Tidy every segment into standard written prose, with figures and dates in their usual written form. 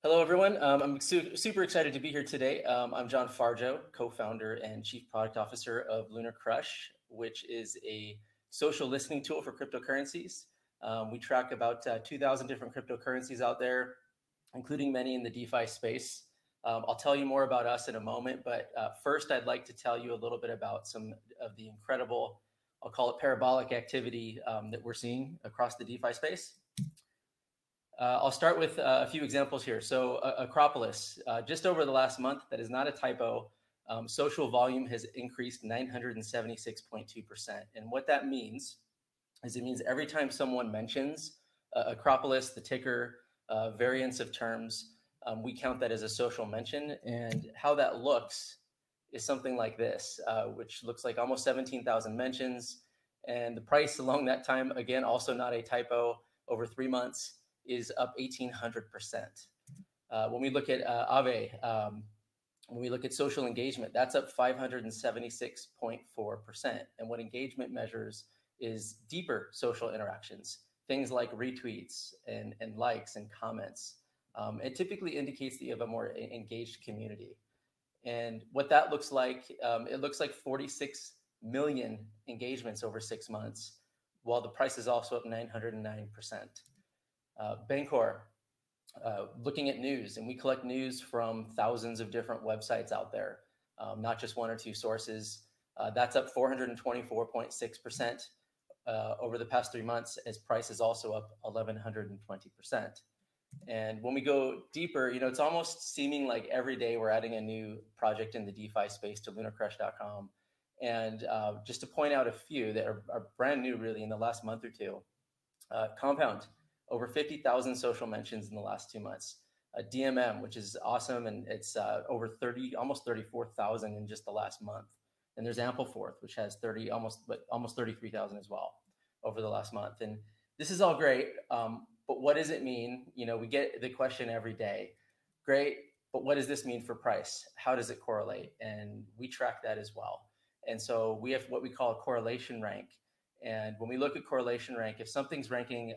Hello, everyone. I'm super excited to be here today. I'm Jon Farjo, co-founder and chief product officer of LunarCRUSH, which is a social listening tool for cryptocurrencies. We track about 2,000 different cryptocurrencies out there, including many in the DeFi space. I'll tell you more about us in a moment, but first I'd like to tell you a little bit about some of the incredible, I'll call it parabolic activity that we're seeing across the DeFi space. I'll start with a few examples here. So Acropolis, just over the last month, that is not a typo, social volume has increased 976.2%. And what that means is it means every time someone mentions Acropolis, the ticker, variants of terms, we count that as a social mention. And how that looks is something like this, which looks like almost 17,000 mentions. And the price along that time, again, also not a typo, over 3 months, is up 1,800%. When we look at Aave, when we look at social engagement, that's up 576.4%. And what engagement measures is deeper social interactions, things like retweets and likes and comments. It typically indicates that you have a more engaged community. And what that looks like, it looks like 46 million engagements over 6 months, while the price is also up 909%. Bancor, looking at news, and we collect news from thousands of different websites out there, not just one or two sources. That's up 424.6% over the past 3 months, as price is also up 1,120%. And when we go deeper, it's almost seeming like every day we're adding a new project in the DeFi space to lunarcrush.com. And just to point out a few that are brand new really in the last month or two, Compound, over 50,000 social mentions in the last 2 months. DMM, which is awesome, and it's over almost 34,000 in just the last month. And there's Ampleforth, which has almost 33,000 as well over the last month. And this is all great, but what does it mean? We get the question every day. Great, but what does this mean for price? How does it correlate? And we track that as well. And so we have what we call a correlation rank. And when we look at correlation rank, if something's ranking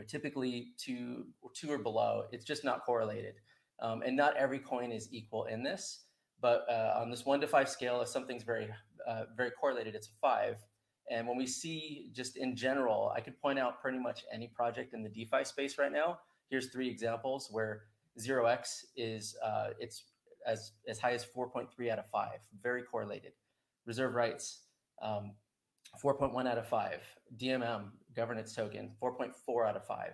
typically two or below, it's just not correlated. And not every coin is equal in this, but on this 1 to 5 scale, if something's very correlated, it's a 5. And when we see just in general, I could point out pretty much any project in the DeFi space right now. Here's 3 examples where 0x is it's as high as 4.3 out of 5, very correlated. Reserve rights, 4.1 out of 5. DMM, governance token, 4.4 out of 5.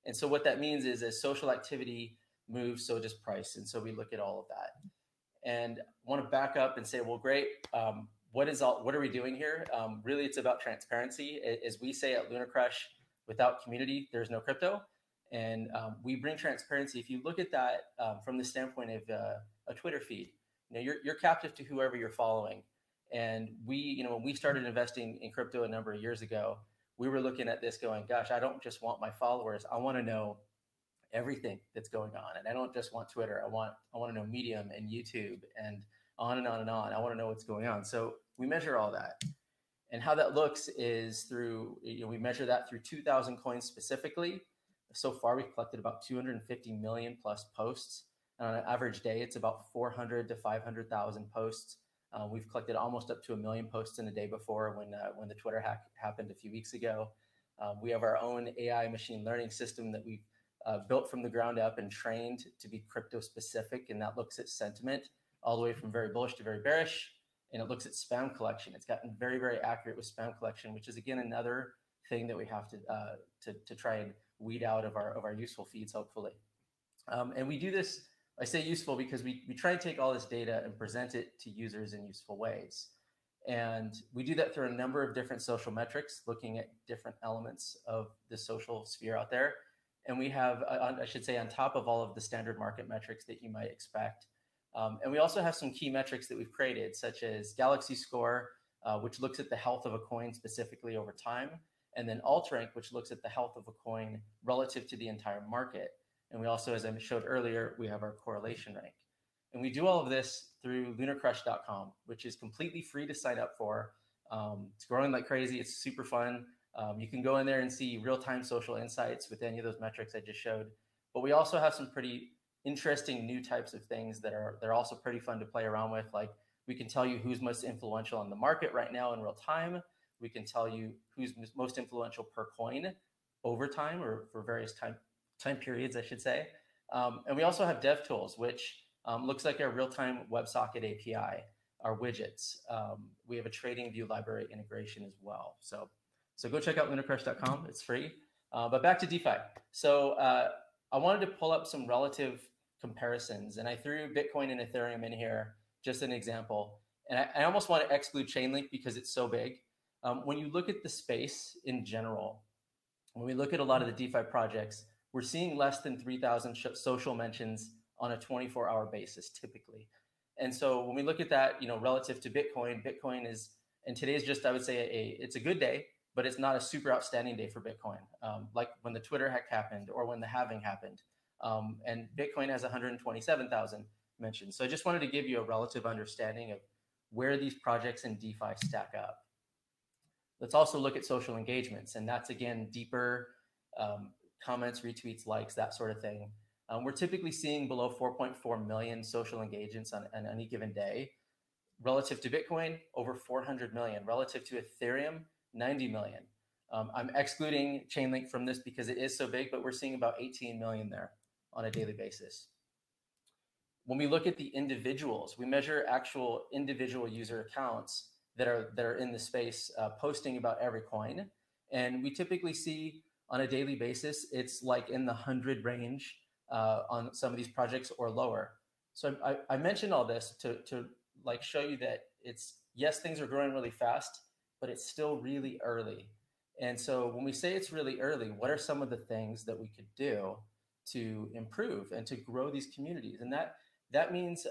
And so what that means is as social activity moves, so does price. And so we look at all of that. And I want to back up and say, well, great. What are we doing here? Really, it's about transparency. As we say at LunarCRUSH, without community, there's no crypto. And we bring transparency. If you look at that from the standpoint of a Twitter feed, you're captive to whoever you're following. And when we started investing in crypto a number of years ago, we were looking at this going, gosh, I don't just want my followers. I want to know everything that's going on. And I don't just want Twitter. I want to know Medium and YouTube and on and on and on. I want to know what's going on. So we measure all that. And how that looks is through, we measure that through 2,000 coins specifically. So far, we've collected about 250 million plus posts. And on an average day, it's about 400 to 500,000 posts. We've collected almost up to 1 million posts in a day before when the Twitter hack happened a few weeks ago. We have our own AI machine learning system that we've built from the ground up and trained to be crypto specific. And that looks at sentiment all the way from very bullish to very bearish. And it looks at spam collection. It's gotten very, very accurate with spam collection, which is, again, another thing that we have to try and weed out of our useful feeds, hopefully. And we do this, I say useful because we try and take all this data and present it to users in useful ways. And we do that through a number of different social metrics, looking at different elements of the social sphere out there. And we have, I should say, on top of all of the standard market metrics that you might expect. And we also have some key metrics that we've created, such as Galaxy Score, which looks at the health of a coin specifically over time, and then AltRank, which looks at the health of a coin relative to the entire market. And we also, as I showed earlier, we have our correlation rank. And we do all of this through lunarcrush.com, which is completely free to sign up for. It's growing like crazy. It's super fun. You can go in there and see real-time social insights with any of those metrics I just showed. But we also have some pretty interesting new types of things that are also pretty fun to play around with. Like we can tell you who's most influential in the market right now in real time. We can tell you who's most influential per coin over time, or for various time periods, I should say. And we also have dev tools, which looks like our real-time WebSocket API, our widgets. We have a trading view library integration as well. So go check out lunarcrush.com. It's free. But back to DeFi. So I wanted to pull up some relative comparisons, and I threw Bitcoin and Ethereum in here, just an example. And I almost want to exclude Chainlink because it's so big. When you look at the space in general, when we look at a lot of the DeFi projects, we're seeing less than 3,000 social mentions on a 24-hour basis, typically. And so when we look at that, relative to Bitcoin, Bitcoin is, and today's just, I would say, it's a good day, but it's not a super outstanding day for Bitcoin, like when the Twitter hack happened or when the halving happened. And Bitcoin has 127,000 mentions. So I just wanted to give you a relative understanding of where these projects in DeFi stack up. Let's also look at social engagements, and that's, again, deeper comments, retweets, likes, that sort of thing. We're typically seeing below 4.4 million social engagements on any given day. Relative to Bitcoin, over 400 million. Relative to Ethereum, 90 million. I'm excluding Chainlink from this because it is so big, but we're seeing about 18 million there on a daily basis. When we look at the individuals, we measure actual individual user accounts that are in the space posting about every coin. And we typically see on a daily basis, it's like in the 100 range on some of these projects or lower. So I mentioned all this to like show you that yes, things are growing really fast, but it's still really early. And so when we say it's really early, what are some of the things that we could do to improve and to grow these communities? And that means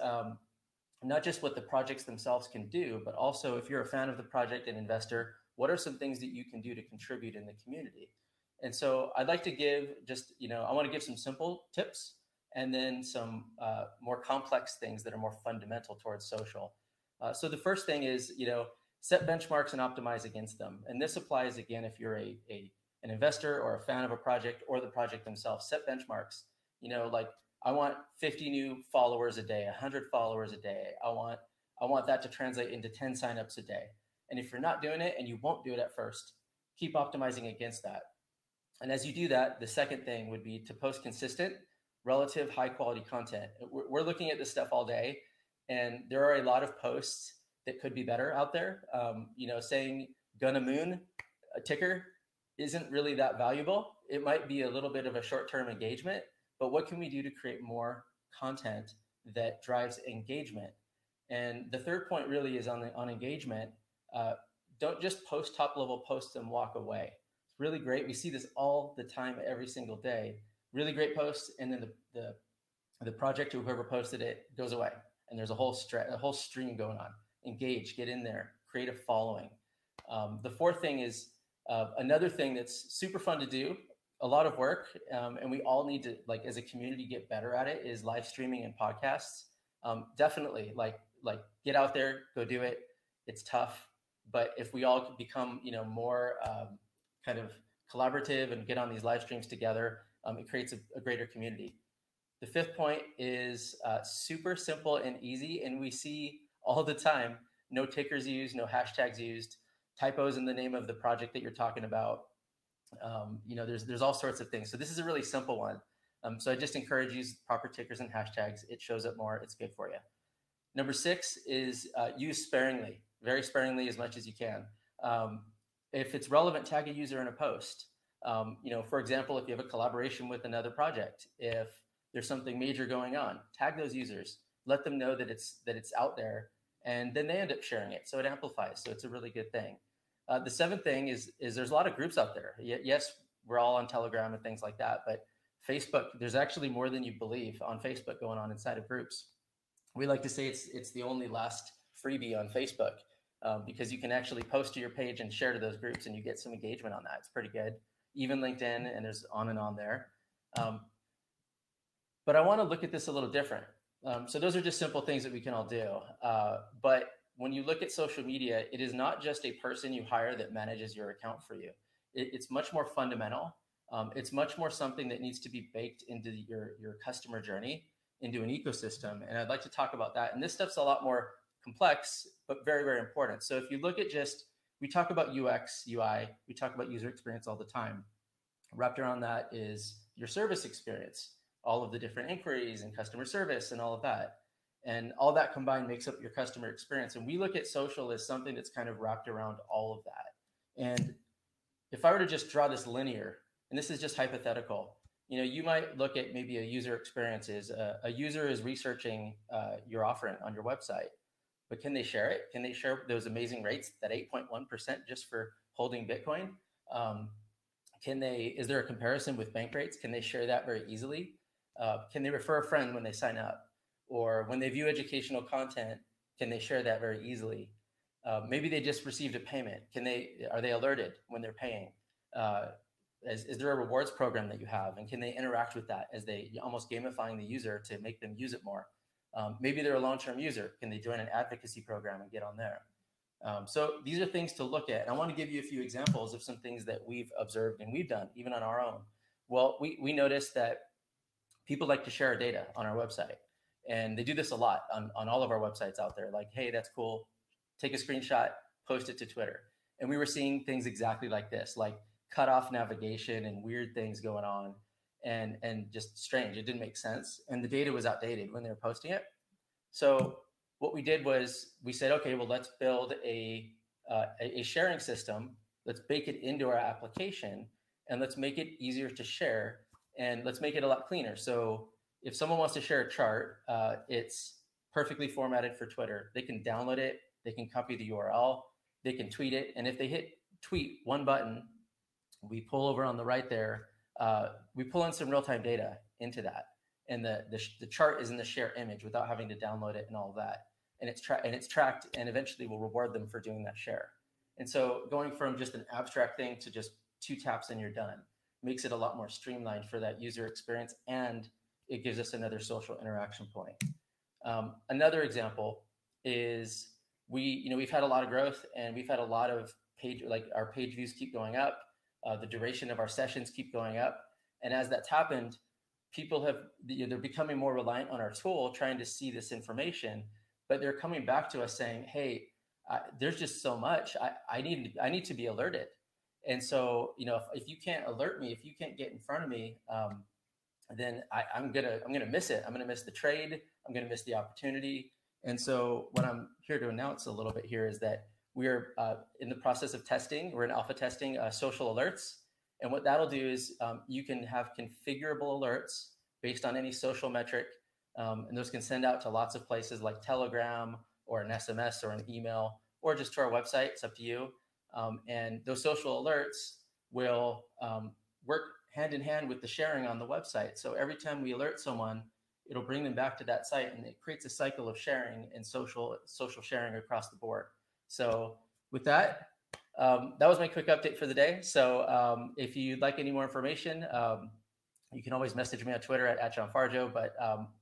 not just what the projects themselves can do, but also if you're a fan of the project and investor, what are some things that you can do to contribute in the community? And so I'd like to give I want to give some simple tips and then some more complex things that are more fundamental towards social. So the first thing is, set benchmarks and optimize against them. And this applies, again, if you're an investor or a fan of a project or the project themselves. Set benchmarks, like I want 50 new followers a day, 100 followers a day. I want that to translate into 10 signups a day. And if you're not doing it, and you won't do it at first, keep optimizing against that. And as you do that, the second thing would be to post consistent, relative, high quality content. We're looking at this stuff all day, and there are a lot of posts that could be better out there. Saying gonna moon a ticker isn't really that valuable. It might be a little bit of a short-term engagement, but what can we do to create more content that drives engagement? And the third point really is on engagement. Don't just post top-level posts and walk away. It's really great. We see this all the time, every single day. Really great posts, and then the project or whoever posted it goes away, and there's a whole stream going on. Engage, get in there, create a following. The fourth thing is another thing that's super fun to do, a lot of work, and we all need to, like, as a community, get better at it, is live streaming and podcasts. Definitely, like get out there, go do it. It's tough, but if we all become more kind of collaborative and get on these live streams together, it creates a greater community. The fifth point is super simple and easy, and we see all the time, no tickers used, no hashtags used, typos in the name of the project that you're talking about. There's all sorts of things. So this is a really simple one. So I just encourage use proper tickers and hashtags. It shows up more. It's good for you. Number 6 is use sparingly, very sparingly, as much as you can. If it's relevant, tag a user in a post. For example, if you have a collaboration with another project, if there's something major going on, tag those users. Let them know that it's out there, and then they end up sharing it. So it amplifies. So it's a really good thing. The 7th thing is there's a lot of groups out there. Yes, we're all on Telegram and things like that, but Facebook, there's actually more than you believe on Facebook going on inside of groups. We like to say it's the only last freebie on Facebook because you can actually post to your page and share to those groups, and you get some engagement on that. It's pretty good. Even LinkedIn, and there's on and on there. But I want to look at this a little different. So those are just simple things that we can all do. But when you look at social media, it is not just a person you hire that manages your account for you. It's much more fundamental. It's much more something that needs to be baked into your customer journey, into an ecosystem. And I'd like to talk about that. And this stuff's a lot more complex, but very, very important. So if you look at we talk about UX, UI, we talk about user experience all the time. Wrapped around that is your service experience, all of the different inquiries and customer service and all of that. And all that combined makes up your customer experience. And we look at social as something that's kind of wrapped around all of that. And if I were to just draw this linear, and this is just hypothetical, you might look at maybe a user experience is a user is researching your offering on your website, but can they share it? Can they share those amazing rates, that 8.1% just for holding Bitcoin? Is there a comparison with bank rates? Can they share that very easily? Can they refer a friend when they sign up? Or when they view educational content, can they share that very easily? Maybe they just received a payment. Are they alerted when they're paying? Is there a rewards program that you have? And can they interact with that as they almost gamifying the user to make them use it more? Maybe they're a long-term user. Can they join an advocacy program and get on there? So these are things to look at. And I want to give you a few examples of some things that we've observed and we've done, even on our own. Well, we noticed that people like to share our data on our website. And they do this a lot on all of our websites out there. Like, hey, that's cool. Take a screenshot, post it to Twitter. And we were seeing things exactly like this, like cut off navigation and weird things going on and just strange. It didn't make sense. And the data was outdated when they were posting it. So what we did was we said, okay, well, let's build a sharing system. Let's bake it into our application and let's make it easier to share and let's make it a lot cleaner. So if someone wants to share a chart, it's perfectly formatted for Twitter. They can download it. They can copy the URL. They can tweet it. And if they hit tweet one button, we pull over on the right there. We pull in some real-time data into that. And the chart is in the share image without having to download it and all of that. And it's tracked and eventually we'll reward them for doing that share. And so going from just an abstract thing to just 2 taps and you're done makes it a lot more streamlined for that user experience, and it gives us another social interaction point. Another example is we've had a lot of growth and we've had a lot of our page views keep going up. The duration of our sessions keep going up. And as that's happened, people they're becoming more reliant on our tool, trying to see this information, but they're coming back to us saying, hey, there's just so much. I need to be alerted. And so, if you can't alert me, if you can't get in front of me, then I'm gonna miss it. I'm gonna miss the trade. I'm gonna miss the opportunity. And so what I'm here to announce a little bit here is that we're in the process of testing. We're in alpha testing social alerts. And what that'll do is you can have configurable alerts based on any social metric. And those can send out to lots of places like Telegram or an SMS or an email, or just to our website. It's up to you. And those social alerts will work hand in hand with the sharing on the website. So every time we alert someone, it'll bring them back to that site, and it creates a cycle of sharing and social sharing across the board. So with that, that was my quick update for the day. So if you'd like any more information, you can always message me on Twitter at Jon Farjo, but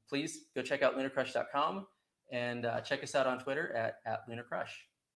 please go check out lunarcrush.com and check us out on Twitter at LunarCRUSH.